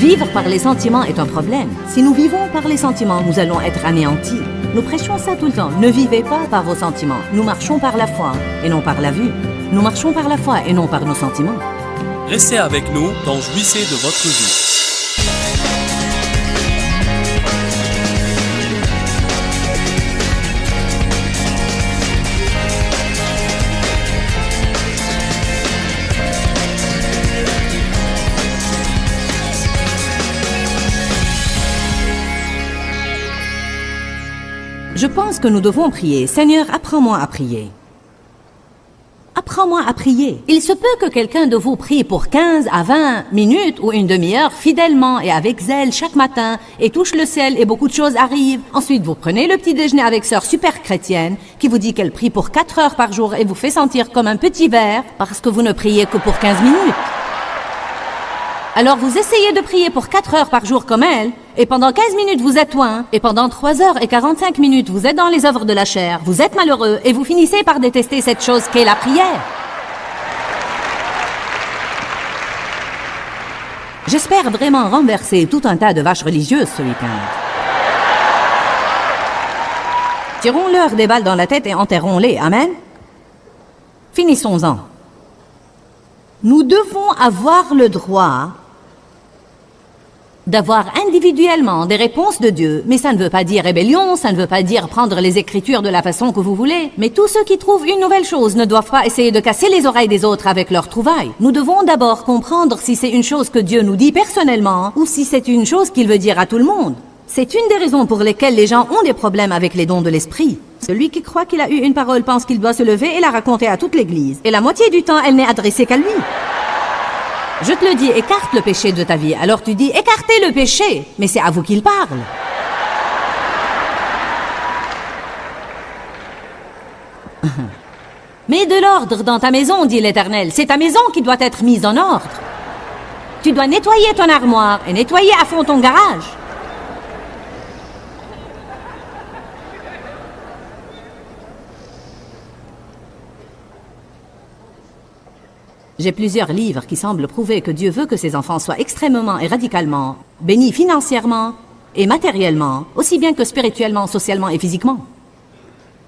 Vivre par les sentiments est un problème. Si nous vivons par les sentiments, nous allons être anéantis. Nous prêchons ça tout le temps. Ne vivez pas par vos sentiments. Nous marchons par la foi et non par la vue. Nous marchons par la foi et non par nos sentiments. Restez avec nous dans Jouissez de votre vie. Je pense que nous devons prier. Seigneur, apprends-moi à prier. Apprends-moi à prier. Il se peut que quelqu'un de vous prie pour 15 à 20 minutes ou une demi-heure fidèlement et avec zèle chaque matin et touche le ciel et beaucoup de choses arrivent. Ensuite, vous prenez le petit déjeuner avec sœur super chrétienne qui vous dit qu'elle prie pour 4 heures par jour et vous fait sentir comme un petit verre parce que vous ne priez que pour 15 minutes. Alors vous essayez de prier pour 4 heures par jour comme elle, et pendant 15 minutes vous êtes loin, et pendant 3 heures et 45 minutes vous êtes dans les œuvres de la chair, vous êtes malheureux, et vous finissez par détester cette chose qu'est la prière. J'espère vraiment renverser tout un tas de vaches religieuses ce week-end. Tirons-leur des balles dans la tête et enterrons-les, amen? Finissons-en. Nous devons avoir le droit d'avoir individuellement des réponses de Dieu, mais ça ne veut pas dire rébellion, ça ne veut pas dire prendre les Écritures de la façon que vous voulez. Mais tous ceux qui trouvent une nouvelle chose ne doivent pas essayer de casser les oreilles des autres avec leurs trouvailles. Nous devons d'abord comprendre si c'est une chose que Dieu nous dit personnellement ou si c'est une chose qu'il veut dire à tout le monde. C'est une des raisons pour lesquelles les gens ont des problèmes avec les dons de l'esprit. Celui qui croit qu'il a eu une parole pense qu'il doit se lever et la raconter à toute l'Église. Et la moitié du temps, elle n'est adressée qu'à lui. Je te le dis, écarte le péché de ta vie. Alors tu dis, écartez le péché. Mais c'est à vous qu'il parle. Mets de l'ordre dans ta maison, dit l'Éternel. C'est ta maison qui doit être mise en ordre. Tu dois nettoyer ton armoire et nettoyer à fond ton garage. J'ai plusieurs livres qui semblent prouver que Dieu veut que ses enfants soient extrêmement et radicalement bénis financièrement et matériellement, aussi bien que spirituellement, socialement et physiquement.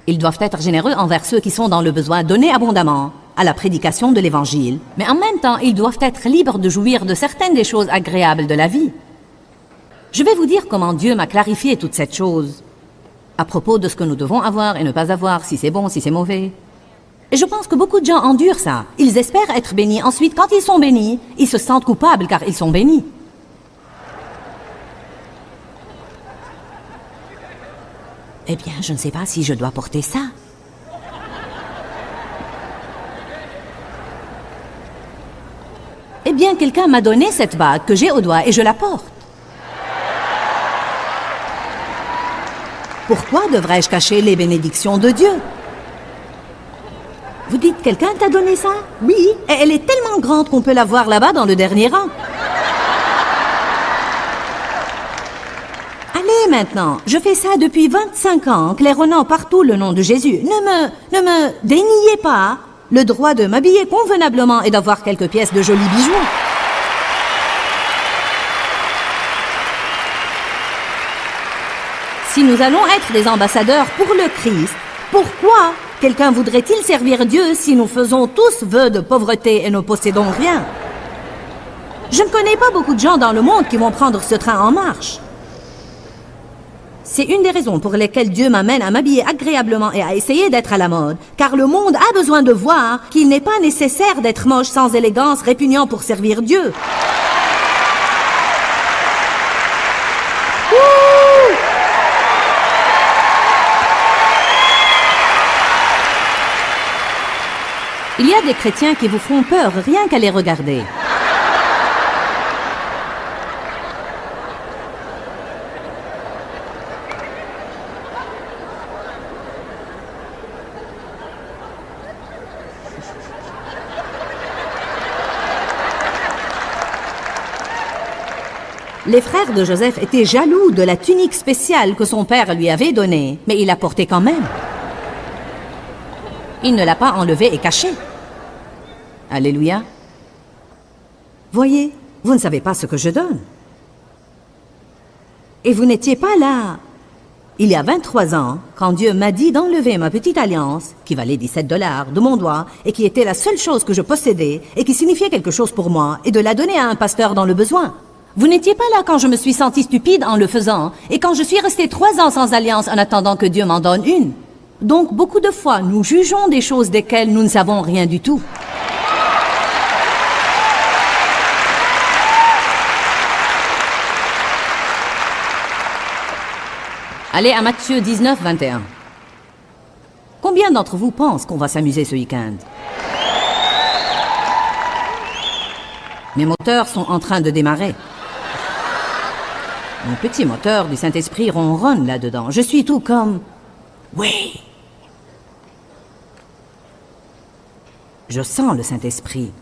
Ils doivent être généreux envers ceux qui sont dans le besoin, donner abondamment à la prédication de l'Évangile, mais en même temps, ils doivent être libres de jouir de certaines des choses agréables de la vie. Je vais vous dire comment Dieu m'a clarifié toute cette chose à propos de ce que nous devons avoir et ne pas avoir, si c'est bon, si c'est mauvais. Et je pense que beaucoup de gens endurent ça. Ils espèrent être bénis. Ensuite, quand ils sont bénis, ils se sentent coupables car ils sont bénis. Eh bien, je ne sais pas si je dois porter ça. Eh bien, quelqu'un m'a donné cette bague que j'ai au doigt et je la porte. Pourquoi devrais-je cacher les bénédictions de Dieu? Vous dites, quelqu'un t'a donné ça? Oui, et elle est tellement grande qu'on peut la voir là-bas dans le dernier rang. Allez maintenant, je fais ça depuis 25 ans, claironnant partout le nom de Jésus. Ne me déniez pas le droit de m'habiller convenablement et d'avoir quelques pièces de jolis bijoux. Si nous allons être des ambassadeurs pour le Christ, pourquoi quelqu'un voudrait-il servir Dieu si nous faisons tous vœu de pauvreté et ne possédons rien? Je ne connais pas beaucoup de gens dans le monde qui vont prendre ce train en marche. C'est une des raisons pour lesquelles Dieu m'amène à m'habiller agréablement et à essayer d'être à la mode, car le monde a besoin de voir qu'il n'est pas nécessaire d'être moche, sans élégance, répugnant pour servir Dieu. Il y a des chrétiens qui vous font peur rien qu'à les regarder. Les frères de Joseph étaient jaloux de la tunique spéciale que son père lui avait donnée, mais il la portait quand même. Il ne l'a pas enlevée et cachée. Alléluia. Voyez, vous ne savez pas ce que je donne. Et vous n'étiez pas là. Il y a 23 ans, quand Dieu m'a dit d'enlever ma petite alliance, qui valait 17 $, de mon doigt, et qui était la seule chose que je possédais, et qui signifiait quelque chose pour moi, et de la donner à un pasteur dans le besoin. Vous n'étiez pas là quand je me suis sentie stupide en le faisant, et quand je suis restée 3 ans sans alliance en attendant que Dieu m'en donne une. Donc, beaucoup de fois, nous jugeons des choses desquelles nous ne savons rien du tout. Allez à Matthieu 19, 21. Combien d'entre vous pensent qu'on va s'amuser ce week-end? Mes moteurs sont en train de démarrer. Mon petit moteur du Saint-Esprit ronronne là-dedans. Je suis tout comme... Oui. Je sens le Saint-Esprit.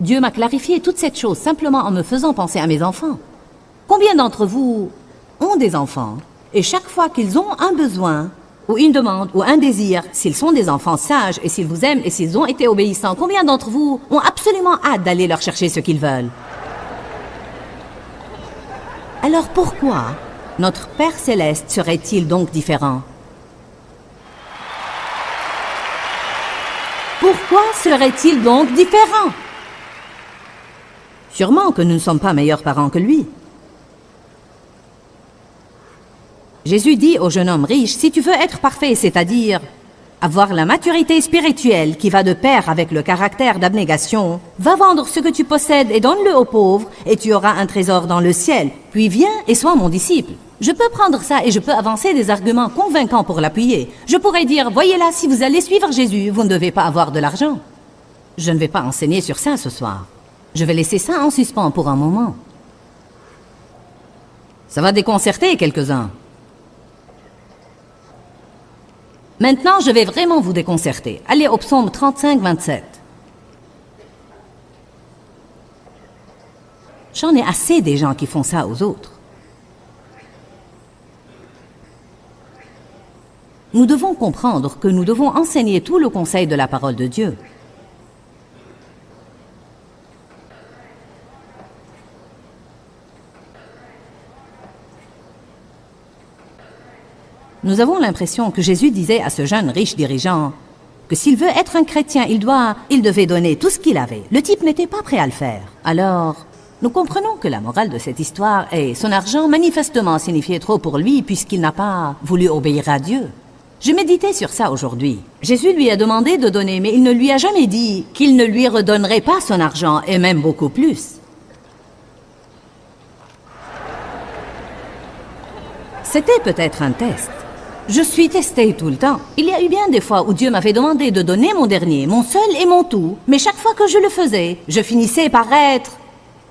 Dieu m'a clarifié toute cette chose simplement en me faisant penser à mes enfants. Combien d'entre vous ont des enfants et chaque fois qu'ils ont un besoin ou une demande ou un désir, s'ils sont des enfants sages et s'ils vous aiment et s'ils ont été obéissants, combien d'entre vous ont absolument hâte d'aller leur chercher ce qu'ils veulent? Alors pourquoi notre Père Céleste serait-il donc différent? Pourquoi serait-il donc différent? Sûrement que nous ne sommes pas meilleurs parents que lui. Jésus dit au jeune homme riche, si tu veux être parfait, c'est-à-dire avoir la maturité spirituelle qui va de pair avec le caractère d'abnégation, va vendre ce que tu possèdes et donne-le aux pauvres, et tu auras un trésor dans le ciel. Puis viens et sois mon disciple. Je peux prendre ça et je peux avancer des arguments convaincants pour l'appuyer. Je pourrais dire, voyez là, si vous allez suivre Jésus, vous ne devez pas avoir de l'argent. Je ne vais pas enseigner sur ça ce soir. Je vais laisser ça en suspens pour un moment. Ça va déconcerter quelques-uns. Maintenant, je vais vraiment vous déconcerter. Allez au psaume 35, 27. J'en ai assez des gens qui font ça aux autres. Nous devons comprendre que nous devons enseigner tout le conseil de la parole de Dieu. Nous avons l'impression que Jésus disait à ce jeune riche dirigeant que s'il veut être un chrétien, il devait donner tout ce qu'il avait. Le type n'était pas prêt à le faire. Alors, nous comprenons que la morale de cette histoire est son argent manifestement signifiait trop pour lui puisqu'il n'a pas voulu obéir à Dieu. Je méditais sur ça aujourd'hui. Jésus lui a demandé de donner, mais il ne lui a jamais dit qu'il ne lui redonnerait pas son argent, et même beaucoup plus. C'était peut-être un test. Je suis testée tout le temps. Il y a eu bien des fois où Dieu m'avait demandé de donner mon dernier, mon seul et mon tout, mais chaque fois que je le faisais, je finissais par être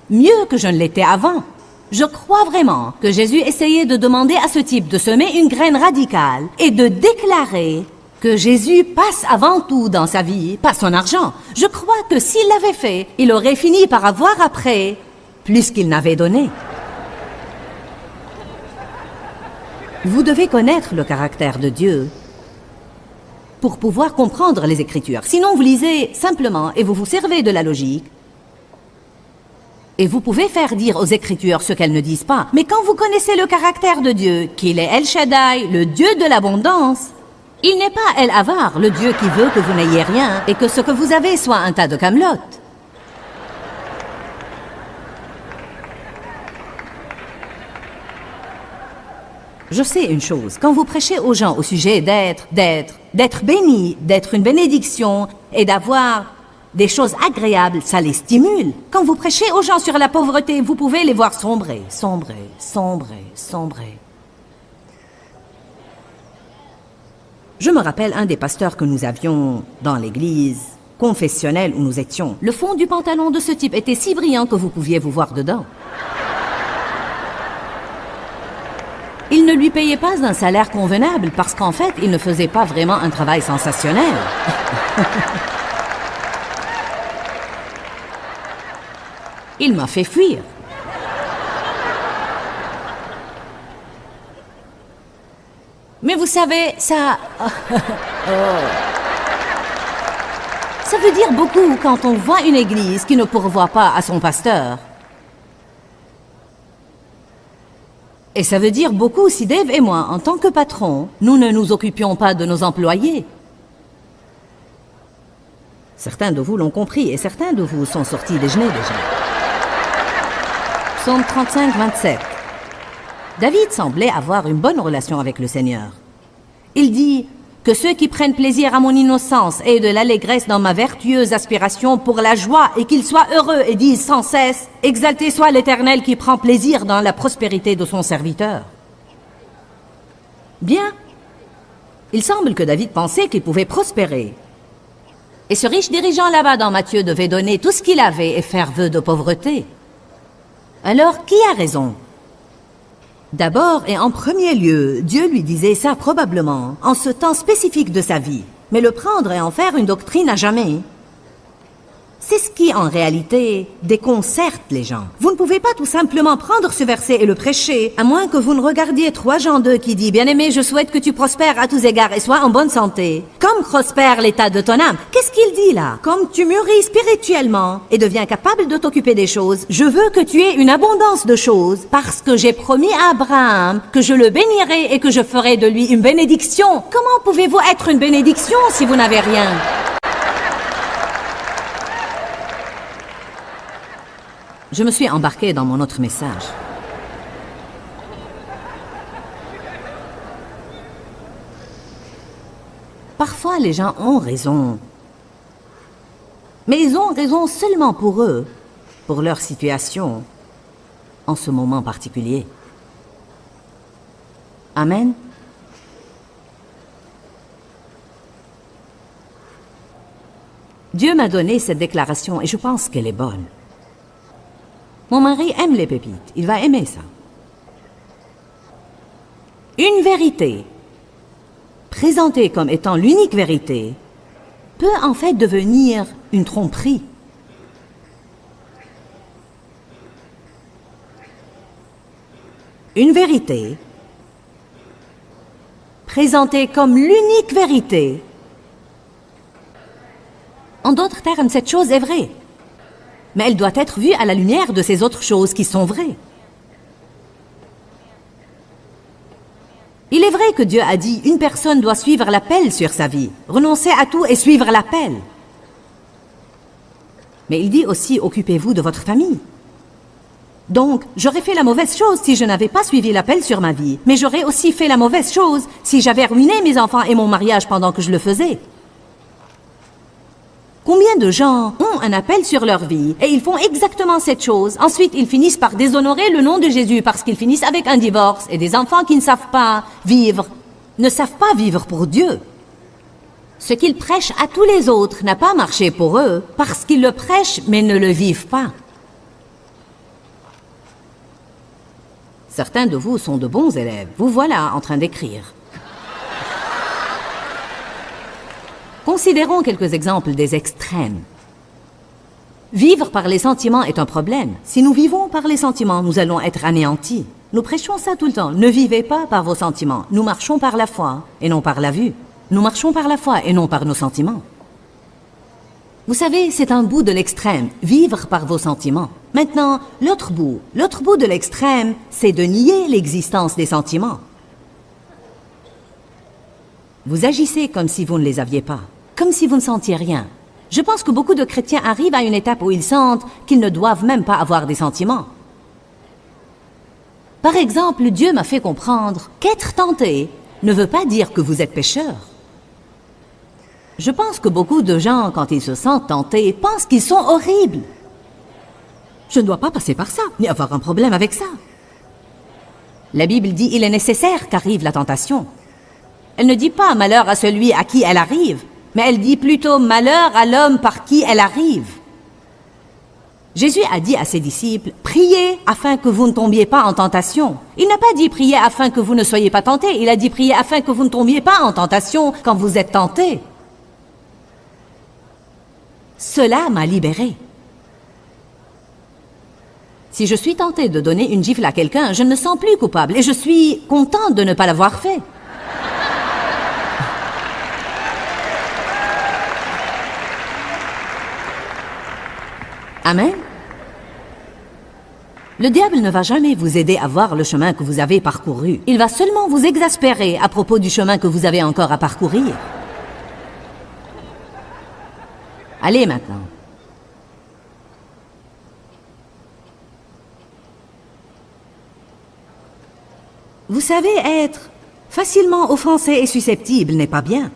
mieux que je ne l'étais avant. Je crois vraiment que Jésus essayait de demander à ce type de semer une graine radicale et de déclarer que Jésus passe avant tout dans sa vie, pas son argent. Je crois que s'il l'avait fait, il aurait fini par avoir après plus qu'il n'avait donné. Vous devez connaître le caractère de Dieu pour pouvoir comprendre les Écritures. Sinon, vous lisez simplement et vous vous servez de la logique. Et vous pouvez faire dire aux Écritures ce qu'elles ne disent pas. Mais quand vous connaissez le caractère de Dieu, qu'il est El Shaddai, le Dieu de l'abondance, il n'est pas El Avar, le Dieu qui veut que vous n'ayez rien et que ce que vous avez soit un tas de camelotes. Je sais une chose, quand vous prêchez aux gens au sujet d'être béni, d'être une bénédiction et d'avoir des choses agréables, ça les stimule. Quand vous prêchez aux gens sur la pauvreté, vous pouvez les voir sombrer. Je me rappelle un des pasteurs que nous avions dans l'église confessionnelle où nous étions. Le fond du pantalon de ce type était si brillant que vous pouviez vous voir dedans. Il ne lui payait pas un salaire convenable parce qu'en fait, il ne faisait pas vraiment un travail sensationnel. Il m'a fait fuir. Mais vous savez, ça... Ça veut dire beaucoup quand on voit une église qui ne pourvoit pas à son pasteur. Et ça veut dire beaucoup si Dave et moi, en tant que patrons, nous ne nous occupions pas de nos employés. Certains de vous l'ont compris et certains de vous sont sortis déjeuner déjà. Psaume 35, 27. David semblait avoir une bonne relation avec le Seigneur. Il dit que ceux qui prennent plaisir à mon innocence aient de l'allégresse dans ma vertueuse aspiration pour la joie et qu'ils soient heureux et disent sans cesse « Exalté soit l'Éternel qui prend plaisir dans la prospérité de son serviteur. » Bien, il semble que David pensait qu'il pouvait prospérer. Et ce riche dirigeant là-bas dans Matthieu devait donner tout ce qu'il avait et faire vœu de pauvreté. Alors, qui a raison? D'abord et en premier lieu, Dieu lui disait ça probablement en ce temps spécifique de sa vie. Mais le prendre et en faire une doctrine à jamais, c'est ce qui, en réalité, déconcerte les gens. Vous ne pouvez pas tout simplement prendre ce verset et le prêcher, à moins que vous ne regardiez 3 Jean 2 qui dit « Bien-aimé, je souhaite que tu prospères à tous égards et sois en bonne santé, comme prospère l'état de ton âme. » Qu'est-ce qu'il dit là? Comme tu mûris spirituellement et deviens capable de t'occuper des choses, je veux que tu aies une abondance de choses, parce que j'ai promis à Abraham que je le bénirai et que je ferai de lui une bénédiction. Comment pouvez-vous être une bénédiction si vous n'avez rien? Je me suis embarqué dans mon autre message. Parfois, les gens ont raison. Mais ils ont raison seulement pour eux, pour leur situation, en ce moment particulier. Amen. Dieu m'a donné cette déclaration et je pense qu'elle est bonne. Mon mari aime les pépites, il va aimer ça. Une vérité, présentée comme étant l'unique vérité, peut en fait devenir une tromperie. Une vérité, présentée comme l'unique vérité. En d'autres termes, cette chose est vraie. Mais elle doit être vue à la lumière de ces autres choses qui sont vraies. Il est vrai que Dieu a dit « Une personne doit suivre l'appel sur sa vie, renoncer à tout et suivre l'appel. » Mais il dit aussi « Occupez-vous de votre famille. » Donc, j'aurais fait la mauvaise chose si je n'avais pas suivi l'appel sur ma vie, mais j'aurais aussi fait la mauvaise chose si j'avais ruiné mes enfants et mon mariage pendant que je le faisais. Combien de gens ont un appel sur leur vie et ils font exactement cette chose. Ensuite, ils finissent par déshonorer le nom de Jésus parce qu'ils finissent avec un divorce et des enfants qui ne savent pas vivre pour Dieu. Ce qu'ils prêchent à tous les autres n'a pas marché pour eux parce qu'ils le prêchent mais ne le vivent pas. Certains de vous sont de bons élèves. Vous voilà en train d'écrire. Considérons quelques exemples des extrêmes. Vivre par les sentiments est un problème. Si nous vivons par les sentiments, nous allons être anéantis. Nous prêchons ça tout le temps. Ne vivez pas par vos sentiments. Nous marchons par la foi et non par la vue. Nous marchons par la foi et non par nos sentiments. Vous savez, c'est un bout de l'extrême, vivre par vos sentiments. Maintenant, l'autre bout de l'extrême, c'est de nier l'existence des sentiments. Vous agissez comme si vous ne les aviez pas. Comme si vous ne sentiez rien. Je pense que beaucoup de chrétiens arrivent à une étape où ils sentent qu'ils ne doivent même pas avoir des sentiments. Par exemple, Dieu m'a fait comprendre qu'être tenté ne veut pas dire que vous êtes pécheur. Je pense que beaucoup de gens, quand ils se sentent tentés, pensent qu'ils sont horribles. Je ne dois pas passer par ça, ni avoir un problème avec ça. La Bible dit « Il est nécessaire qu'arrive la tentation ». Elle ne dit pas « malheur à celui à qui elle arrive », mais elle dit plutôt « malheur à l'homme par qui elle arrive ». Jésus a dit à ses disciples « priez afin que vous ne tombiez pas en tentation ». Il n'a pas dit « priez afin que vous ne soyez pas tentés », il a dit « priez afin que vous ne tombiez pas en tentation quand vous êtes tentés ». Cela m'a libéré. Si je suis tenté de donner une gifle à quelqu'un, je ne me sens plus coupable et je suis contente de ne pas l'avoir fait. Amen. Le diable ne va jamais vous aider à voir le chemin que vous avez parcouru. Il va seulement vous exaspérer à propos du chemin que vous avez encore à parcourir. Allez maintenant. Vous savez, être facilement offensé et susceptible n'est pas bien.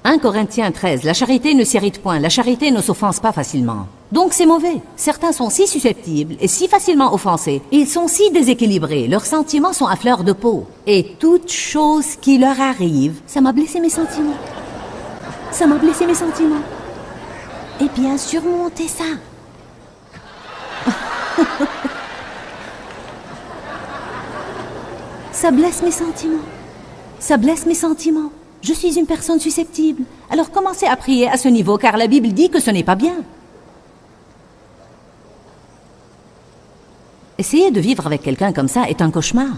1 Corinthiens 13, la charité ne s'irrite point, la charité ne s'offense pas facilement. Donc c'est mauvais. Certains sont si susceptibles et si facilement offensés. Ils sont si déséquilibrés, leurs sentiments sont à fleur de peau. Et toute chose qui leur arrive, ça m'a blessé mes sentiments. Ça m'a blessé mes sentiments. Et bien surmonter ça. Ça blesse mes sentiments. Ça blesse mes sentiments. Je suis une personne susceptible. Alors commencez à prier à ce niveau, car la Bible dit que ce n'est pas bien. Essayer de vivre avec quelqu'un comme ça est un cauchemar.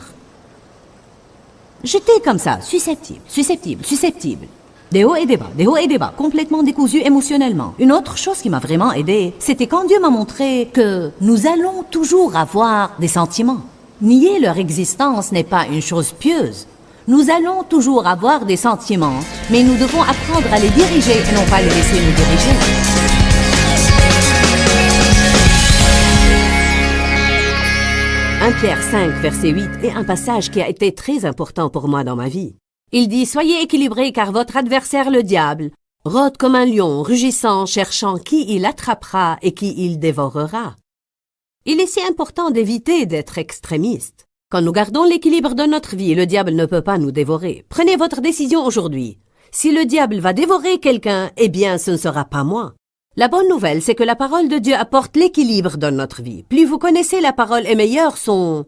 J'étais comme ça, susceptible, susceptible, susceptible. Des hauts et des bas, complètement décousu émotionnellement. Une autre chose qui m'a vraiment aidé, c'était quand Dieu m'a montré que nous allons toujours avoir des sentiments. Nier leur existence n'est pas une chose pieuse. Nous allons toujours avoir des sentiments, mais nous devons apprendre à les diriger et non pas les laisser nous diriger. 1 Pierre 5, verset 8 est un passage qui a été très important pour moi dans ma vie. Il dit « Soyez équilibrés car votre adversaire le diable rôde comme un lion, rugissant, cherchant qui il attrapera et qui il dévorera. » Il est si important d'éviter d'être extrémiste. Quand nous gardons l'équilibre de notre vie, le diable ne peut pas nous dévorer. Prenez votre décision aujourd'hui. Si le diable va dévorer quelqu'un, eh bien ce ne sera pas moi. La bonne nouvelle, c'est que la parole de Dieu apporte l'équilibre dans notre vie. Plus vous connaissez la parole et meilleurs sont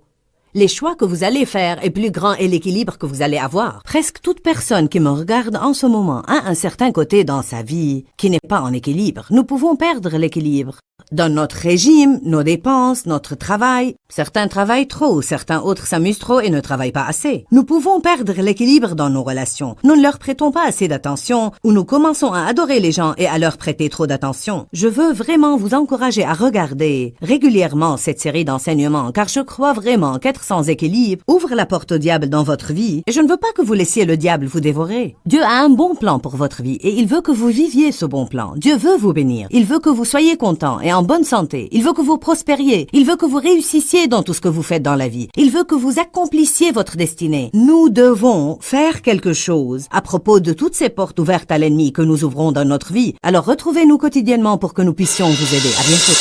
les choix que vous allez faire et plus grand est l'équilibre que vous allez avoir. Presque toute personne qui me regarde en ce moment a un certain côté dans sa vie qui n'est pas en équilibre. Nous pouvons perdre l'équilibre dans notre régime, nos dépenses, notre travail. Certains travaillent trop, certains autres s'amusent trop et ne travaillent pas assez. Nous pouvons perdre l'équilibre dans nos relations. Nous ne leur prêtons pas assez d'attention ou nous commençons à adorer les gens et à leur prêter trop d'attention. Je veux vraiment vous encourager à regarder régulièrement cette série d'enseignements car je crois vraiment qu'être sans équilibre ouvre la porte au diable dans votre vie et je ne veux pas que vous laissiez le diable vous dévorer. Dieu a un bon plan pour votre vie et il veut que vous viviez ce bon plan. Dieu veut vous bénir. Il veut que vous soyez content et en bonne santé. Il veut que vous prospériez. Il veut que vous réussissiez dans tout ce que vous faites dans la vie. Il veut que vous accomplissiez votre destinée. Nous devons faire quelque chose à propos de toutes ces portes ouvertes à l'ennemi que nous ouvrons dans notre vie. Alors retrouvez-nous quotidiennement pour que nous puissions vous aider. À bientôt.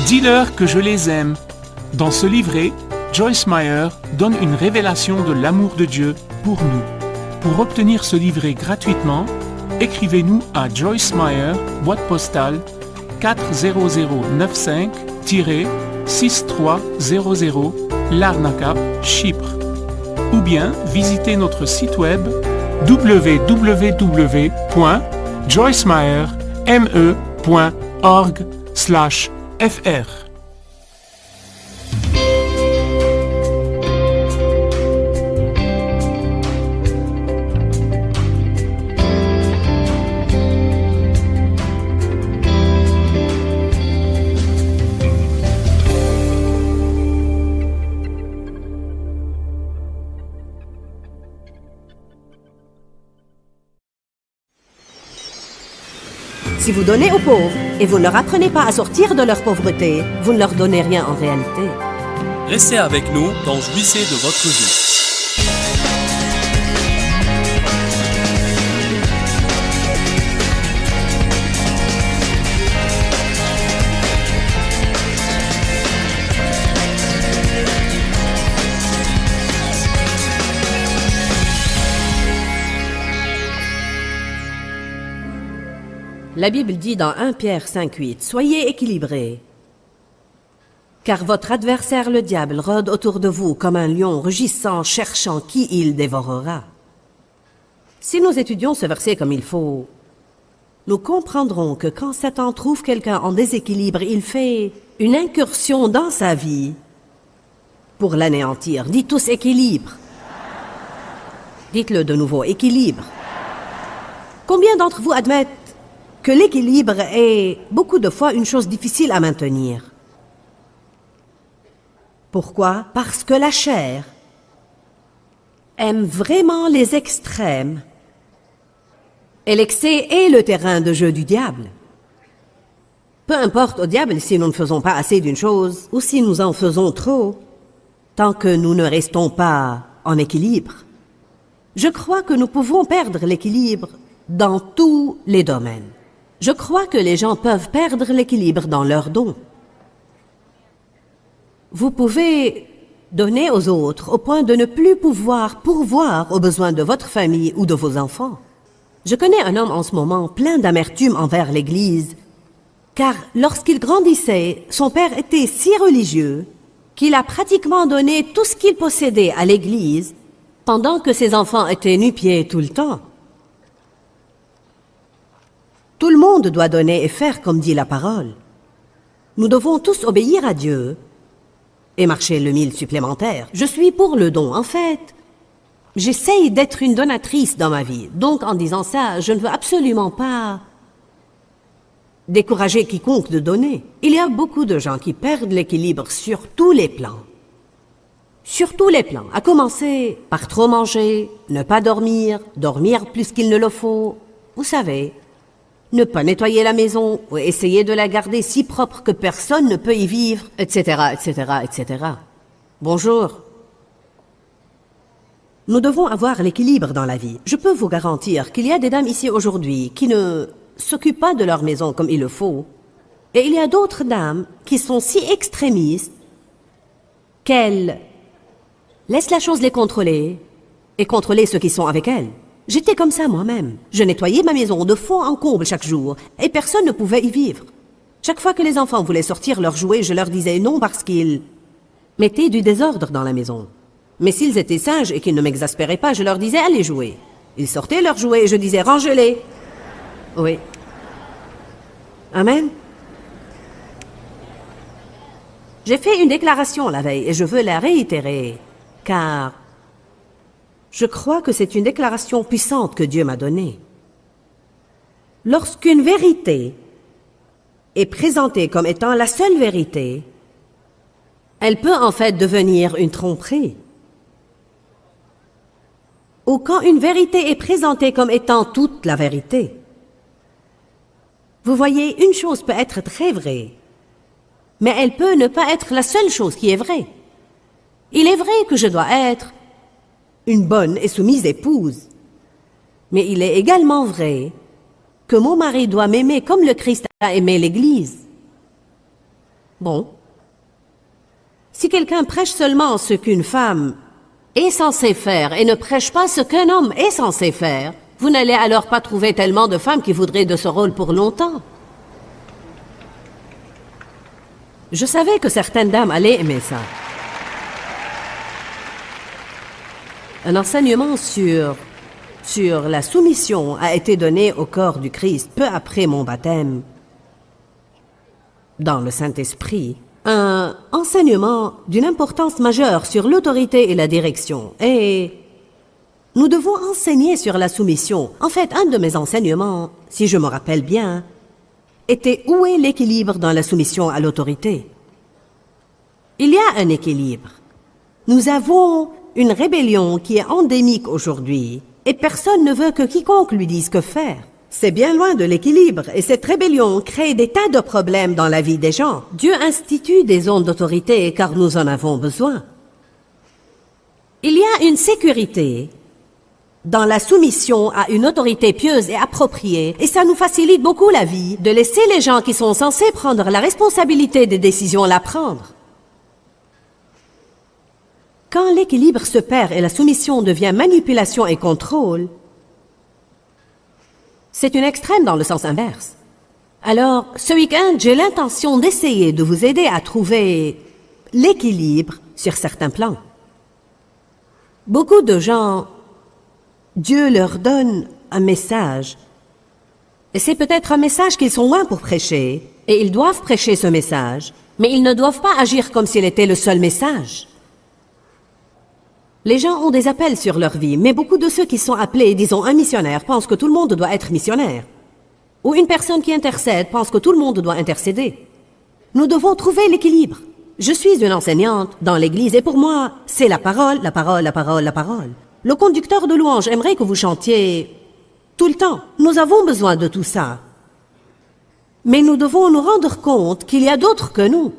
Dis-leur que je les aime. Dans ce livret, Joyce Meyer donne une révélation de l'amour de Dieu pour nous. Pour obtenir ce livret gratuitement, écrivez-nous à Joyce Meyer, boîte postale 40095-6300 Larnaca, Chypre. Ou bien visitez notre site web www.joycemeyerme.org/fr. Si vous donnez aux pauvres et vous ne leur apprenez pas à sortir de leur pauvreté, vous ne leur donnez rien en réalité. Restez avec nous dans Jouissez de votre vie. La Bible dit dans 1 Pierre 5,8 « Soyez équilibrés, car votre adversaire le diable rôde autour de vous comme un lion rugissant, cherchant qui il dévorera. » Si nous étudions ce verset comme il faut, nous comprendrons que quand Satan trouve quelqu'un en déséquilibre, il fait une incursion dans sa vie pour l'anéantir. Dites tous équilibre. Dites-le de nouveau, équilibre. Combien d'entre vous admettent que l'équilibre est beaucoup de fois une chose difficile à maintenir. Pourquoi? Parce que la chair aime vraiment les extrêmes. Et l'excès est le terrain de jeu du diable. Peu importe au diable si nous ne faisons pas assez d'une chose ou si nous en faisons trop, tant que nous ne restons pas en équilibre. Je crois que nous pouvons perdre l'équilibre dans tous les domaines. Je crois que les gens peuvent perdre l'équilibre dans leurs dons. Vous pouvez donner aux autres au point de ne plus pouvoir pourvoir aux besoins de votre famille ou de vos enfants. Je connais un homme en ce moment plein d'amertume envers l'Église, car lorsqu'il grandissait, son père était si religieux qu'il a pratiquement donné tout ce qu'il possédait à l'Église pendant que ses enfants étaient nu-pieds tout le temps. Tout le monde doit donner et faire comme dit la parole. Nous devons tous obéir à Dieu et marcher le mille supplémentaire. Je suis pour le don, en fait. J'essaye d'être une donatrice dans ma vie. Donc, en disant ça, je ne veux absolument pas décourager quiconque de donner. Il y a beaucoup de gens qui perdent l'équilibre sur tous les plans. Sur tous les plans. À commencer par trop manger, ne pas dormir, dormir plus qu'il ne le faut. Vous savez, ne pas nettoyer la maison ou essayer de la garder si propre que personne ne peut y vivre, etc., etc., etc. Bonjour. Nous devons avoir l'équilibre dans la vie. Je peux vous garantir qu'il y a des dames ici aujourd'hui qui ne s'occupent pas de leur maison comme il le faut. Et il y a d'autres dames qui sont si extrémistes qu'elles laissent la chose les contrôler et contrôler ceux qui sont avec elles. J'étais comme ça moi-même. Je nettoyais ma maison de fond en comble chaque jour et personne ne pouvait y vivre. Chaque fois que les enfants voulaient sortir leurs jouets, je leur disais non parce qu'ils mettaient du désordre dans la maison. Mais s'ils étaient sages et qu'ils ne m'exaspéraient pas, je leur disais allez jouer. Ils sortaient leurs jouets et je disais rangez-les. Oui. Amen. J'ai fait une déclaration la veille et je veux la réitérer, car je crois que c'est une déclaration puissante que Dieu m'a donnée. Lorsqu'une vérité est présentée comme étant la seule vérité, elle peut en fait devenir une tromperie. Ou quand une vérité est présentée comme étant toute la vérité. Vous voyez, une chose peut être très vraie, mais elle peut ne pas être la seule chose qui est vraie. Il est vrai que je dois être une bonne et soumise épouse. Mais il est également vrai que mon mari doit m'aimer comme le Christ a aimé l'Église. Bon. Si quelqu'un prêche seulement ce qu'une femme est censée faire et ne prêche pas ce qu'un homme est censé faire, vous n'allez alors pas trouver tellement de femmes qui voudraient de ce rôle pour longtemps. Je savais que certaines dames allaient aimer ça. Un enseignement sur la soumission a été donné au corps du Christ peu après mon baptême dans le Saint-Esprit. Un enseignement d'une importance majeure sur l'autorité et la direction. Et nous devons enseigner sur la soumission. En fait, un de mes enseignements, si je me rappelle bien, était où est l'équilibre dans la soumission à l'autorité. Il y a un équilibre. Nous avons une rébellion qui est endémique aujourd'hui, et personne ne veut que quiconque lui dise que faire. C'est bien loin de l'équilibre, et cette rébellion crée des tas de problèmes dans la vie des gens. Dieu institue des zones d'autorité car nous en avons besoin. Il y a une sécurité dans la soumission à une autorité pieuse et appropriée, et ça nous facilite beaucoup la vie de laisser les gens qui sont censés prendre la responsabilité des décisions la prendre. Quand l'équilibre se perd et la soumission devient manipulation et contrôle, c'est une extrême dans le sens inverse. Alors, ce week-end, j'ai l'intention d'essayer de vous aider à trouver l'équilibre sur certains plans. Beaucoup de gens, Dieu leur donne un message. Et c'est peut-être un message qu'ils sont loin pour prêcher, et ils doivent prêcher ce message, mais ils ne doivent pas agir comme s'il était le seul message. Les gens ont des appels sur leur vie, mais beaucoup de ceux qui sont appelés, disons, un missionnaire, pensent que tout le monde doit être missionnaire. Ou une personne qui intercède pense que tout le monde doit intercéder. Nous devons trouver l'équilibre. Je suis une enseignante dans l'église et pour moi, c'est la parole, la parole, la parole, la parole. Le conducteur de louange aimerait que vous chantiez tout le temps. Nous avons besoin de tout ça. Mais nous devons nous rendre compte qu'il y a d'autres que nous.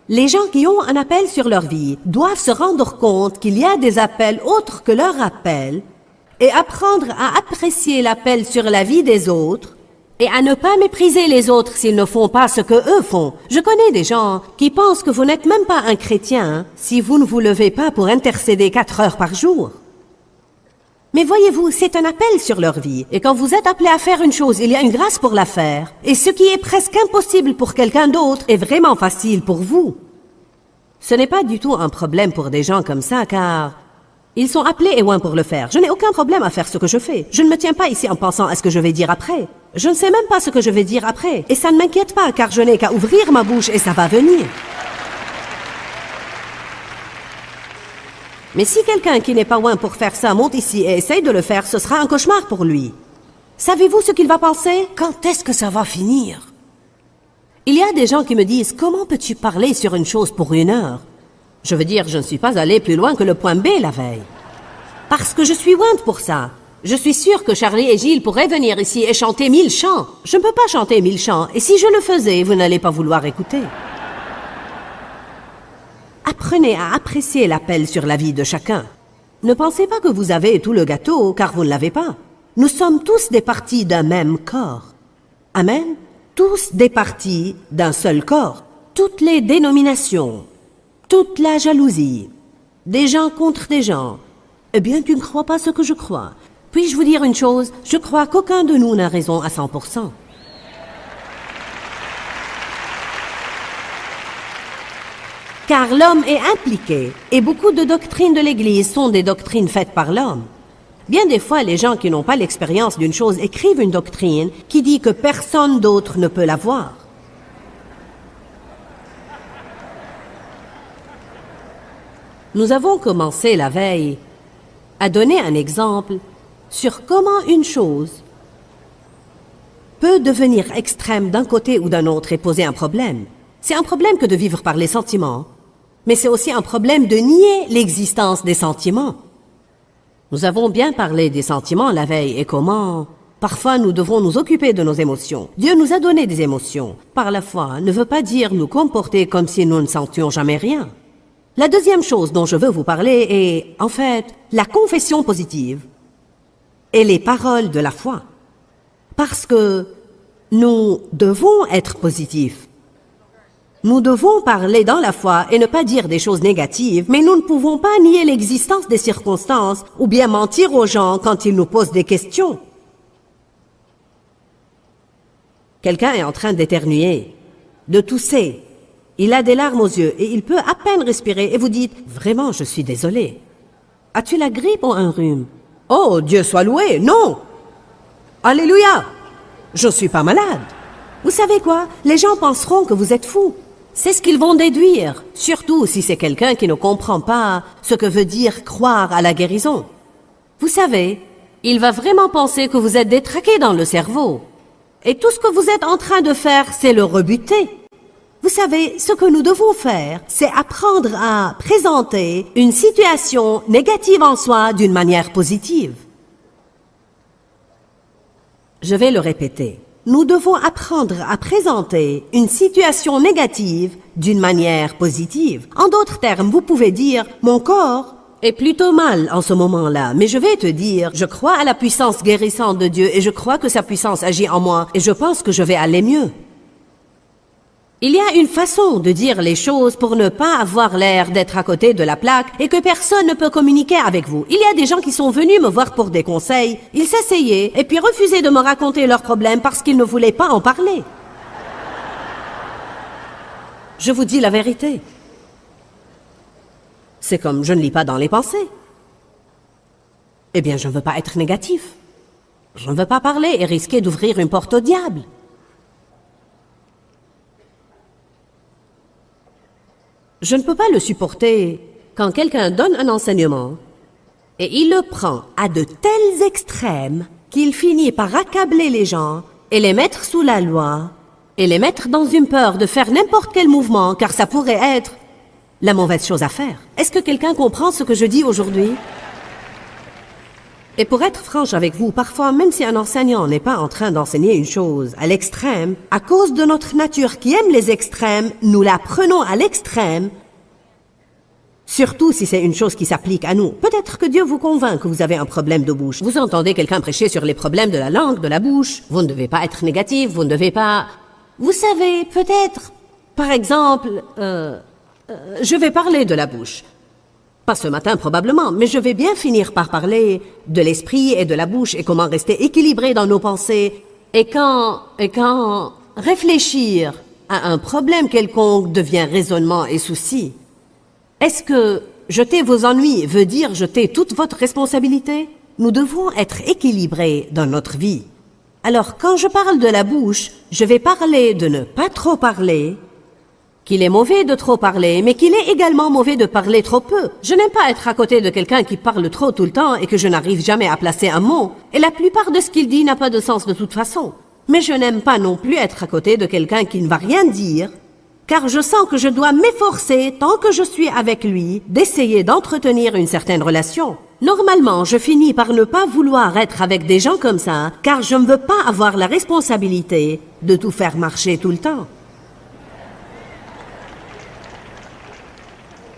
Les gens qui ont un appel sur leur vie doivent se rendre compte qu'il y a des appels autres que leur appel et apprendre à apprécier l'appel sur la vie des autres et à ne pas mépriser les autres s'ils ne font pas ce que eux font. Je connais des gens qui pensent que vous n'êtes même pas un chrétien si vous ne vous levez pas pour intercéder 4 heures par jour. Mais voyez-vous, c'est un appel sur leur vie. Et quand vous êtes appelé à faire une chose, il y a une grâce pour la faire. Et ce qui est presque impossible pour quelqu'un d'autre est vraiment facile pour vous. Ce n'est pas du tout un problème pour des gens comme ça, car ils sont appelés et loin pour le faire. Je n'ai aucun problème à faire ce que je fais. Je ne me tiens pas ici en pensant à ce que je vais dire après. Je ne sais même pas ce que je vais dire après. Et ça ne m'inquiète pas, car je n'ai qu'à ouvrir ma bouche et ça va venir. Mais si quelqu'un qui n'est pas loin pour faire ça monte ici et essaye de le faire, ce sera un cauchemar pour lui. Savez-vous ce qu'il va penser? Quand est-ce que ça va finir? Il y a des gens qui me disent, comment peux-tu parler sur une chose pour 1 heure? Je veux dire, je ne suis pas allé plus loin que le point B la veille. Parce que je suis ointe pour ça. Je suis sûre que Charlie et Gilles pourraient venir ici et chanter 1000 chants. Je ne peux pas chanter 1000 chants, et si je le faisais, vous n'allez pas vouloir écouter. Apprenez à apprécier l'appel sur la vie de chacun. Ne pensez pas que vous avez tout le gâteau, car vous ne l'avez pas. Nous sommes tous des parties d'un même corps. Amen. Tous des parties d'un seul corps. Toutes les dénominations, toute la jalousie, des gens contre des gens. Eh bien, tu ne crois pas ce que je crois. Puis-je vous dire une chose? Je crois qu'aucun de nous n'a raison à 100%. Car l'homme est impliqué, et beaucoup de doctrines de l'Église sont des doctrines faites par l'homme. Bien des fois, les gens qui n'ont pas l'expérience d'une chose écrivent une doctrine qui dit que personne d'autre ne peut la voir. Nous avons commencé la veille à donner un exemple sur comment une chose peut devenir extrême d'un côté ou d'un autre et poser un problème. C'est un problème que de vivre par les sentiments, mais c'est aussi un problème de nier l'existence des sentiments. Nous avons bien parlé des sentiments la veille et comment, parfois, nous devons nous occuper de nos émotions. Dieu nous a donné des émotions. Par la foi ne veut pas dire nous comporter comme si nous ne sentions jamais rien. La deuxième chose dont je veux vous parler est, en fait, la confession positive et les paroles de la foi. Parce que nous devons être positifs. Nous devons parler dans la foi et ne pas dire des choses négatives, mais nous ne pouvons pas nier l'existence des circonstances ou bien mentir aux gens quand ils nous posent des questions. Quelqu'un est en train d'éternuer, de tousser. Il a des larmes aux yeux et il peut à peine respirer et vous dites « Vraiment, je suis désolé. As-tu la grippe ou un rhume? »« Oh, Dieu soit loué, non! Alléluia! Je ne suis pas malade. » Vous savez quoi? Les gens penseront que vous êtes fou. C'est ce qu'ils vont déduire, surtout si c'est quelqu'un qui ne comprend pas ce que veut dire croire à la guérison. Vous savez, il va vraiment penser que vous êtes détraqué dans le cerveau. Et tout ce que vous êtes en train de faire, c'est le rebuter. Vous savez, ce que nous devons faire, c'est apprendre à présenter une situation négative en soi d'une manière positive. Je vais le répéter. Nous devons apprendre à présenter une situation négative d'une manière positive. En d'autres termes, vous pouvez dire « Mon corps est plutôt mal en ce moment-là, mais je vais te dire, je crois à la puissance guérissante de Dieu et je crois que sa puissance agit en moi et je pense que je vais aller mieux. » Il y a une façon de dire les choses pour ne pas avoir l'air d'être à côté de la plaque et que personne ne peut communiquer avec vous. Il y a des gens qui sont venus me voir pour des conseils. Ils s'asseyaient et puis refusaient de me raconter leurs problèmes parce qu'ils ne voulaient pas en parler. Je vous dis la vérité. C'est comme je ne lis pas dans les pensées. Eh bien, je ne veux pas être négatif. Je ne veux pas parler et risquer d'ouvrir une porte au diable. Je ne peux pas le supporter quand quelqu'un donne un enseignement et il le prend à de tels extrêmes qu'il finit par accabler les gens et les mettre sous la loi, et les mettre dans une peur de faire n'importe quel mouvement, car ça pourrait être la mauvaise chose à faire. Est-ce que quelqu'un comprend ce que je dis aujourd'hui? Et pour être franche avec vous, parfois, même si un enseignant n'est pas en train d'enseigner une chose à l'extrême, à cause de notre nature qui aime les extrêmes, nous la prenons à l'extrême, surtout si c'est une chose qui s'applique à nous. Peut-être que Dieu vous convainc que vous avez un problème de bouche. Vous entendez quelqu'un prêcher sur les problèmes de la langue, de la bouche. Vous ne devez pas être négatif, vous ne devez pas... Vous savez, peut-être, par exemple, je vais parler de la bouche. Pas ce matin probablement, mais je vais bien finir par parler de l'esprit et de la bouche et comment rester équilibré dans nos pensées. Et quand réfléchir à un problème quelconque devient raisonnement et souci, est-ce que jeter vos ennuis veut dire jeter toute votre responsabilité? Nous devons être équilibrés dans notre vie. Alors quand je parle de la bouche, je vais parler de ne pas trop parler, qu'il est mauvais de trop parler, mais qu'il est également mauvais de parler trop peu. Je n'aime pas être à côté de quelqu'un qui parle trop tout le temps et que je n'arrive jamais à placer un mot. Et la plupart de ce qu'il dit n'a pas de sens de toute façon. Mais je n'aime pas non plus être à côté de quelqu'un qui ne va rien dire, car je sens que je dois m'efforcer, tant que je suis avec lui, d'essayer d'entretenir une certaine relation. Normalement, je finis par ne pas vouloir être avec des gens comme ça, car je ne veux pas avoir la responsabilité de tout faire marcher tout le temps.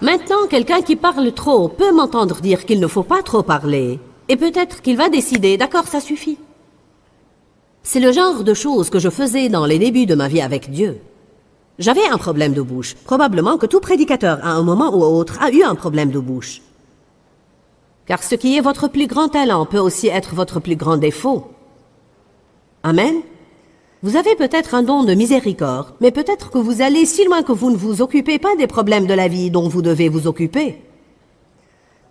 Maintenant, quelqu'un qui parle trop peut m'entendre dire qu'il ne faut pas trop parler. Et peut-être qu'il va décider, d'accord, ça suffit. C'est le genre de choses que je faisais dans les débuts de ma vie avec Dieu. J'avais un problème de bouche. Probablement que tout prédicateur, à un moment ou autre, a eu un problème de bouche. Car ce qui est votre plus grand talent peut aussi être votre plus grand défaut. Amen. Vous avez peut-être un don de miséricorde, mais peut-être que vous allez si loin que vous ne vous occupez pas des problèmes de la vie dont vous devez vous occuper.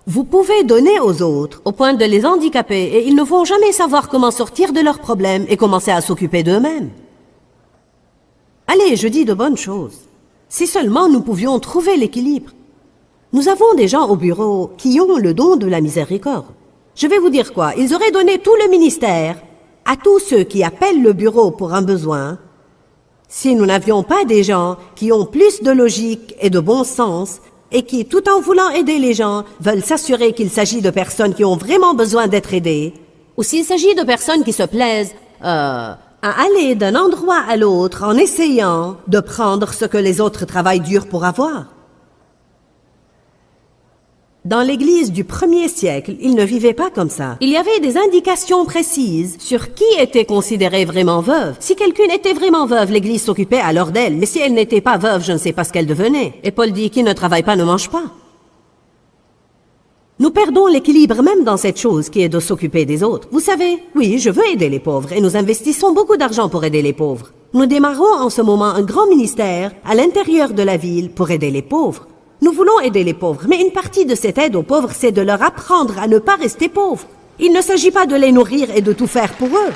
Vous pouvez donner aux autres, au point de les handicaper, et ils ne vont jamais savoir comment sortir de leurs problèmes et commencer à s'occuper d'eux-mêmes. Allez, je dis de bonnes choses. Si seulement nous pouvions trouver l'équilibre. Nous avons des gens au bureau qui ont le don de la miséricorde. Je vais vous dire quoi, ils auraient donné tout le ministère à tous ceux qui appellent le bureau pour un besoin, si nous n'avions pas des gens qui ont plus de logique et de bon sens et qui, tout en voulant aider les gens, veulent s'assurer qu'il s'agit de personnes qui ont vraiment besoin d'être aidées, ou s'il s'agit de personnes qui se plaisent à aller d'un endroit à l'autre en essayant de prendre ce que les autres travaillent dur pour avoir. Dans l'Église du 1er siècle, ils ne vivaient pas comme ça. Il y avait des indications précises sur qui était considérée vraiment veuve. Si quelqu'une était vraiment veuve, l'Église s'occupait alors d'elle. Mais si elle n'était pas veuve, je ne sais pas ce qu'elle devenait. Et Paul dit, qui ne travaille pas ne mange pas. Nous perdons l'équilibre même dans cette chose qui est de s'occuper des autres. Vous savez, oui, je veux aider les pauvres et nous investissons beaucoup d'argent pour aider les pauvres. Nous démarrons en ce moment un grand ministère à l'intérieur de la ville pour aider les pauvres. Nous voulons aider les pauvres, mais une partie de cette aide aux pauvres, c'est de leur apprendre à ne pas rester pauvres. Il ne s'agit pas de les nourrir et de tout faire pour eux.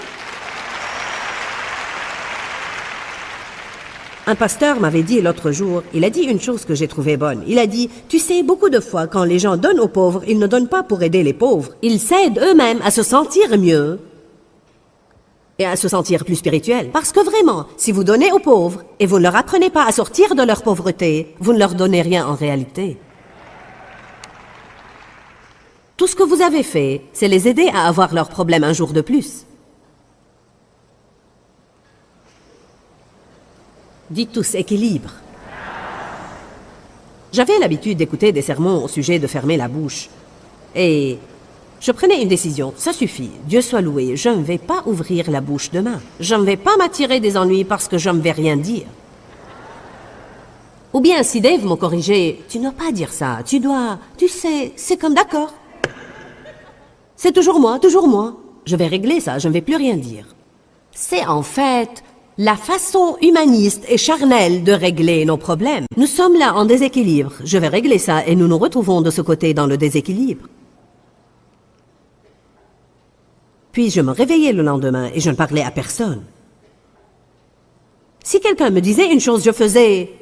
Un pasteur m'avait dit l'autre jour, il a dit une chose que j'ai trouvée bonne. Il a dit, tu sais, beaucoup de fois, quand les gens donnent aux pauvres, ils ne donnent pas pour aider les pauvres. Ils s'aident eux-mêmes à se sentir mieux et à se sentir plus spirituels. Parce que vraiment, si vous donnez aux pauvres et vous ne leur apprenez pas à sortir de leur pauvreté, vous ne leur donnez rien en réalité. Tout ce que vous avez fait, c'est les aider à avoir leurs problèmes un jour de plus. Dites tous équilibre. J'avais l'habitude d'écouter des sermons au sujet de fermer la bouche. Et je prenais une décision, ça suffit, Dieu soit loué, je ne vais pas ouvrir la bouche demain. Je ne vais pas m'attirer des ennuis parce que je ne vais rien dire. Ou bien si Dave m'a corrigé, tu ne dois pas dire ça, tu sais, c'est comme d'accord. C'est toujours moi. Je vais régler ça, je ne vais plus rien dire. C'est en fait la façon humaniste et charnelle de régler nos problèmes. Nous sommes là en déséquilibre, je vais régler ça et nous nous retrouvons de ce côté dans le déséquilibre. Puis je me réveillais le lendemain et je ne parlais à personne. Si quelqu'un me disait une chose, je faisais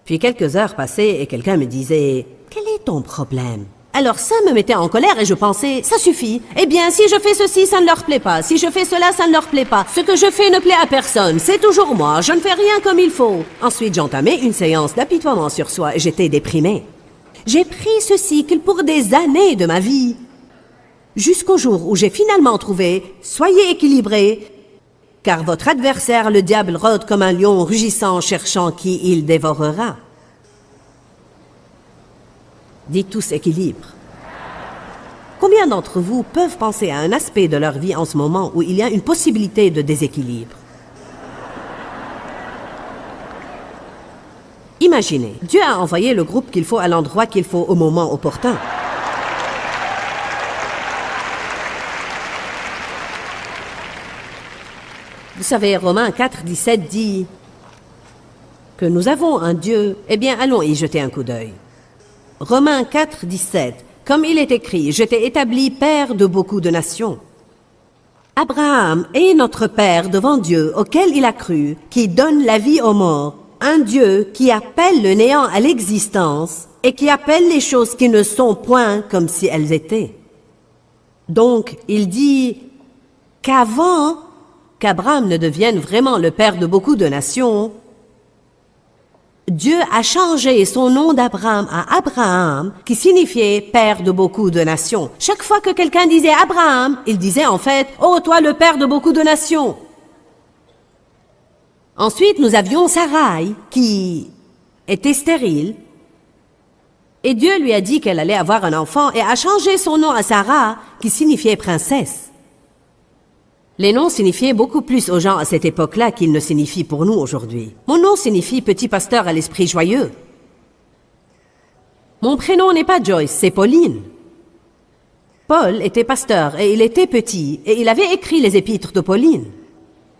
Puis quelques heures passaient et quelqu'un me disait « Quel est ton problème ?» Alors ça me mettait en colère et je pensais, ça suffit. Eh bien, si je fais ceci, ça ne leur plaît pas. Si je fais cela, ça ne leur plaît pas. Ce que je fais ne plaît à personne. C'est toujours moi. Je ne fais rien comme il faut. Ensuite, j'entamais une séance d'apitoiement sur soi et j'étais déprimée. J'ai pris ce cycle pour des années de ma vie. Jusqu'au jour où j'ai finalement trouvé, soyez équilibrés, car votre adversaire, le diable, rôde comme un lion rugissant, cherchant qui il dévorera. Dites tous équilibre. Combien d'entre vous peuvent penser à un aspect de leur vie en ce moment où il y a une possibilité de déséquilibre? Imaginez, Dieu a envoyé le groupe qu'il faut à l'endroit qu'il faut au moment opportun. Vous savez, Romains 4, 17 dit que nous avons un Dieu. Eh bien, allons y jeter un coup d'œil. Romains 4, 17. Comme il est écrit, je t'ai établi père de beaucoup de nations. Abraham est notre père devant Dieu, auquel il a cru, qui donne la vie aux morts. Un Dieu qui appelle le néant à l'existence et qui appelle les choses qui ne sont point comme si elles étaient. Donc, il dit qu'avant qu'Abraham ne devienne vraiment le père de beaucoup de nations, Dieu a changé son nom d'Abraham à Abraham, qui signifiait père de beaucoup de nations. Chaque fois que quelqu'un disait Abraham, il disait en fait « Oh, toi le père de beaucoup de nations ». Ensuite, nous avions Sarai, qui était stérile, et Dieu lui a dit qu'elle allait avoir un enfant et a changé son nom à Sarah, qui signifiait princesse. Les noms signifiaient beaucoup plus aux gens à cette époque-là qu'ils ne signifient pour nous aujourd'hui. Mon nom signifie petit pasteur à l'esprit joyeux. Mon prénom n'est pas Joyce, c'est Pauline. Paul était pasteur et il était petit et il avait écrit les épîtres de Pauline.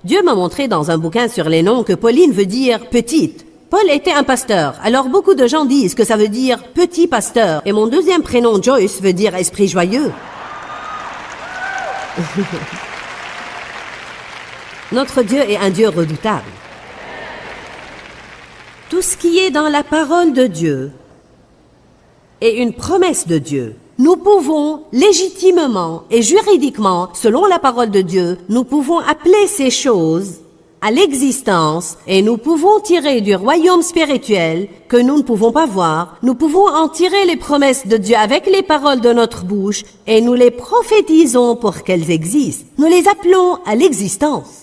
Dieu m'a montré dans un bouquin sur les noms que Pauline veut dire petite. Paul était un pasteur, alors beaucoup de gens disent que ça veut dire petit pasteur. Et mon deuxième prénom Joyce veut dire esprit joyeux. Notre Dieu est un Dieu redoutable. Tout ce qui est dans la parole de Dieu est une promesse de Dieu. Nous pouvons légitimement et juridiquement, selon la parole de Dieu, nous pouvons appeler ces choses à l'existence et nous pouvons tirer du royaume spirituel que nous ne pouvons pas voir. Nous pouvons en tirer les promesses de Dieu avec les paroles de notre bouche et nous les prophétisons pour qu'elles existent. Nous les appelons à l'existence.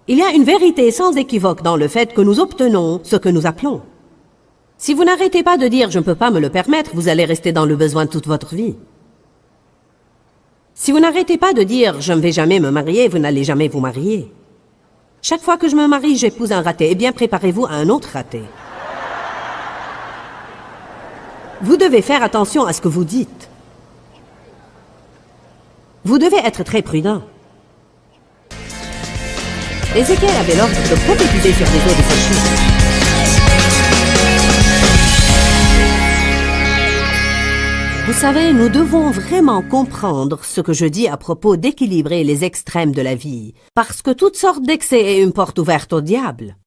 Il y a une vérité sans équivoque dans le fait que nous obtenons ce que nous appelons. Si vous n'arrêtez pas de dire « je ne peux pas me le permettre », vous allez rester dans le besoin toute votre vie. Si vous n'arrêtez pas de dire « je ne vais jamais me marier », vous n'allez jamais vous marier. Chaque fois que je me marie, j'épouse un raté. Eh bien, préparez-vous à un autre raté. Vous devez faire attention à ce que vous dites. Vous devez être très prudent. Ézéchiel avait l'ordre de prophétiser sur des eaux desséchées. Vous savez, nous devons vraiment comprendre ce que je dis à propos d'équilibrer les extrêmes de la vie, parce que toutes sortes d'excès est une porte ouverte au diable.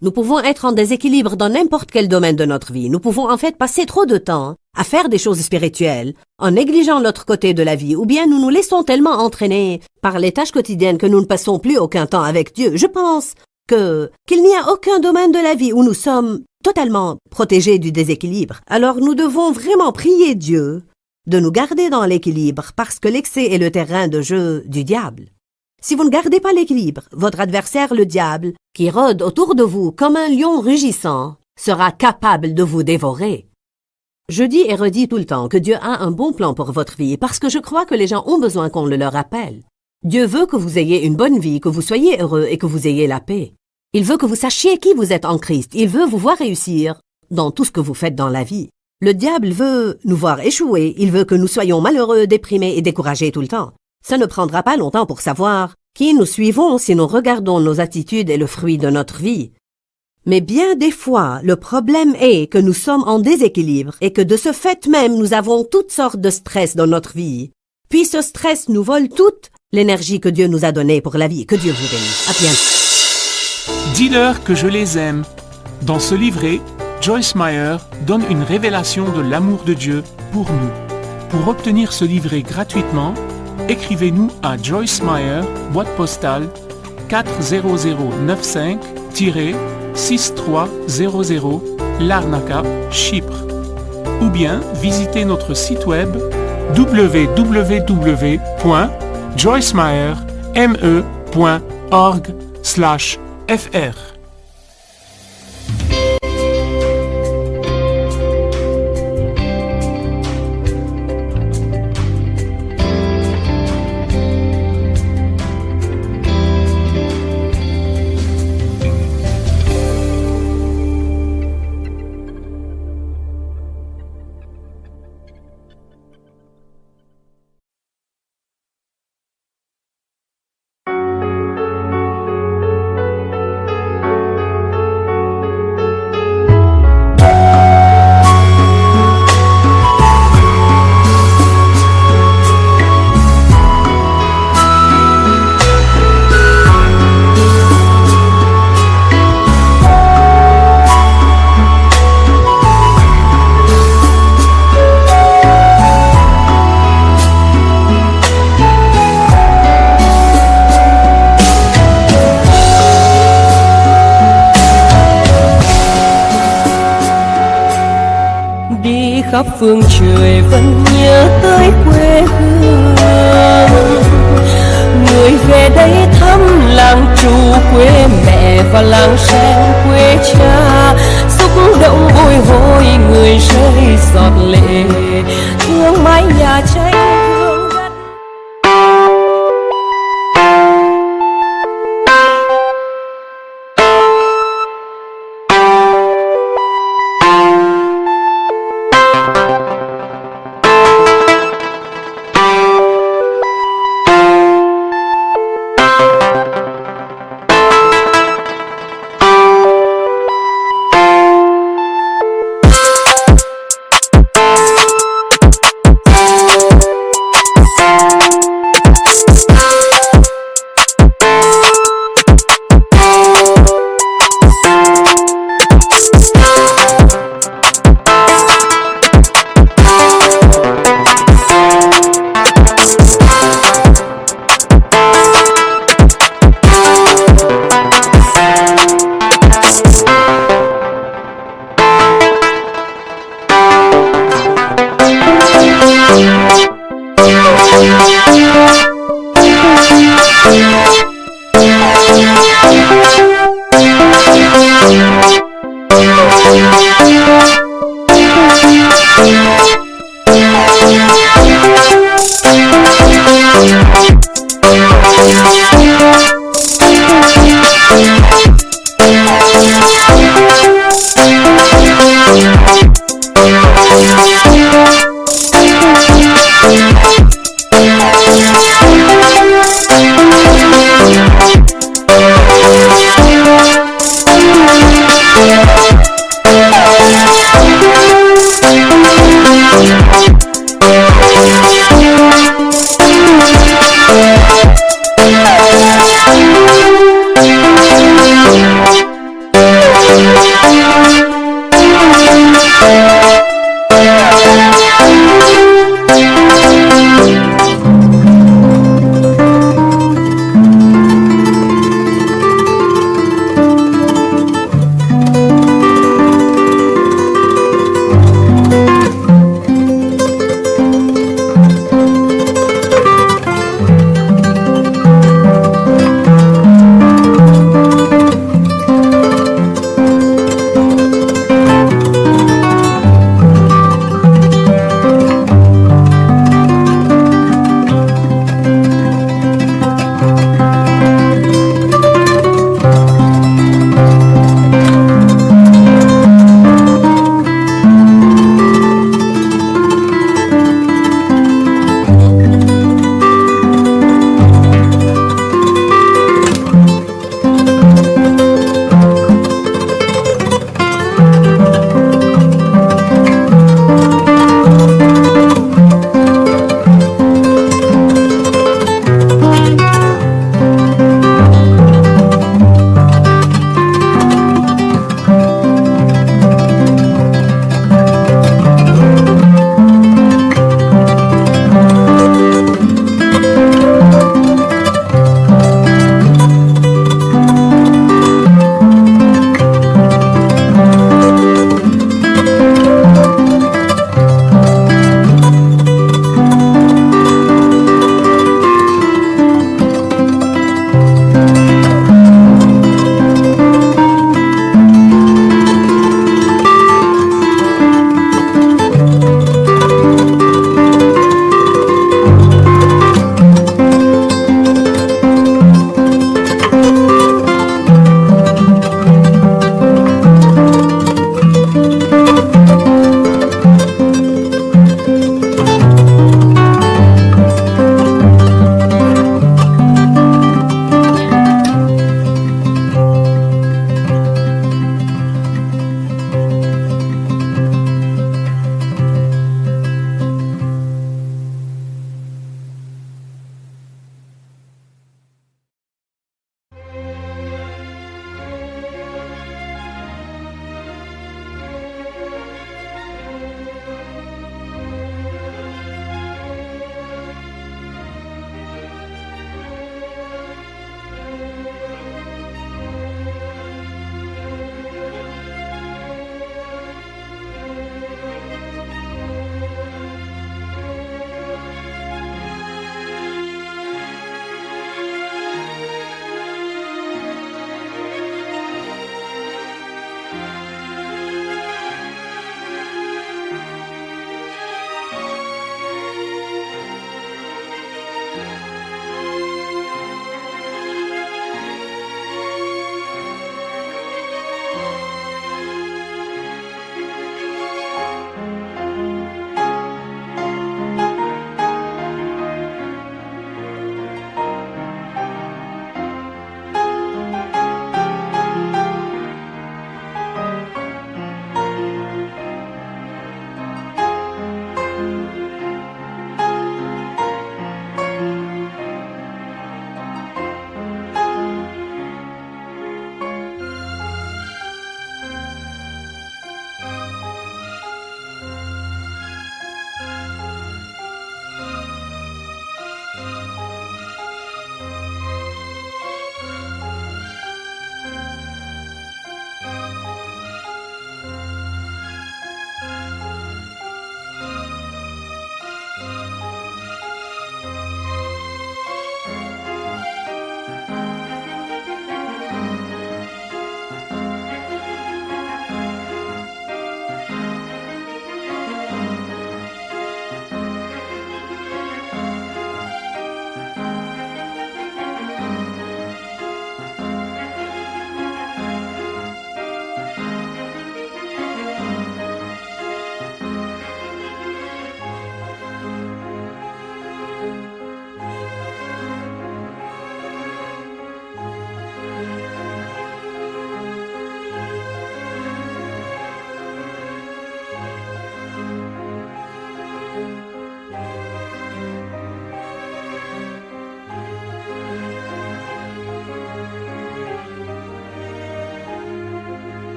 Nous pouvons être en déséquilibre dans n'importe quel domaine de notre vie. Nous pouvons en fait passer trop de temps à faire des choses spirituelles en négligeant l'autre côté de la vie, ou bien nous nous laissons tellement entraîner par les tâches quotidiennes que nous ne passons plus aucun temps avec Dieu. Je pense qu'il n'y a aucun domaine de la vie où nous sommes totalement protégés du déséquilibre. Alors nous devons vraiment prier Dieu de nous garder dans l'équilibre parce que l'excès est le terrain de jeu du diable. Si vous ne gardez pas l'équilibre, votre adversaire, le diable, qui rôde autour de vous comme un lion rugissant, sera capable de vous dévorer. Je dis et redis tout le temps que Dieu a un bon plan pour votre vie parce que je crois que les gens ont besoin qu'on le leur rappelle. Dieu veut que vous ayez une bonne vie, que vous soyez heureux et que vous ayez la paix. Il veut que vous sachiez qui vous êtes en Christ. Il veut vous voir réussir dans tout ce que vous faites dans la vie. Le diable veut nous voir échouer. Il veut que nous soyons malheureux, déprimés et découragés tout le temps. Ça ne prendra pas longtemps pour savoir qui nous suivons si nous regardons nos attitudes et le fruit de notre vie. Mais bien des fois, le problème est que nous sommes en déséquilibre et que de ce fait même, nous avons toutes sortes de stress dans notre vie. Puis ce stress nous vole toute l'énergie que Dieu nous a donnée pour la vie. Que Dieu vous bénisse. À bientôt. Dis-leur que je les aime. Dans ce livret, Joyce Meyer donne une révélation de l'amour de Dieu pour nous. Pour obtenir ce livret gratuitement, écrivez-nous à Joyce Meyer, boîte postale 40095-6300, Larnaca, Chypre. Ou bien visitez notre site web www.joycemeyer.org/fr. khắp phương trời vẫn nhớ tới quê hương. Người về đây thăm làng Trù quê mẹ và làng Sen quê cha, xúc động bồi hồi người rơi giọt lệ, thương mái nhà cháy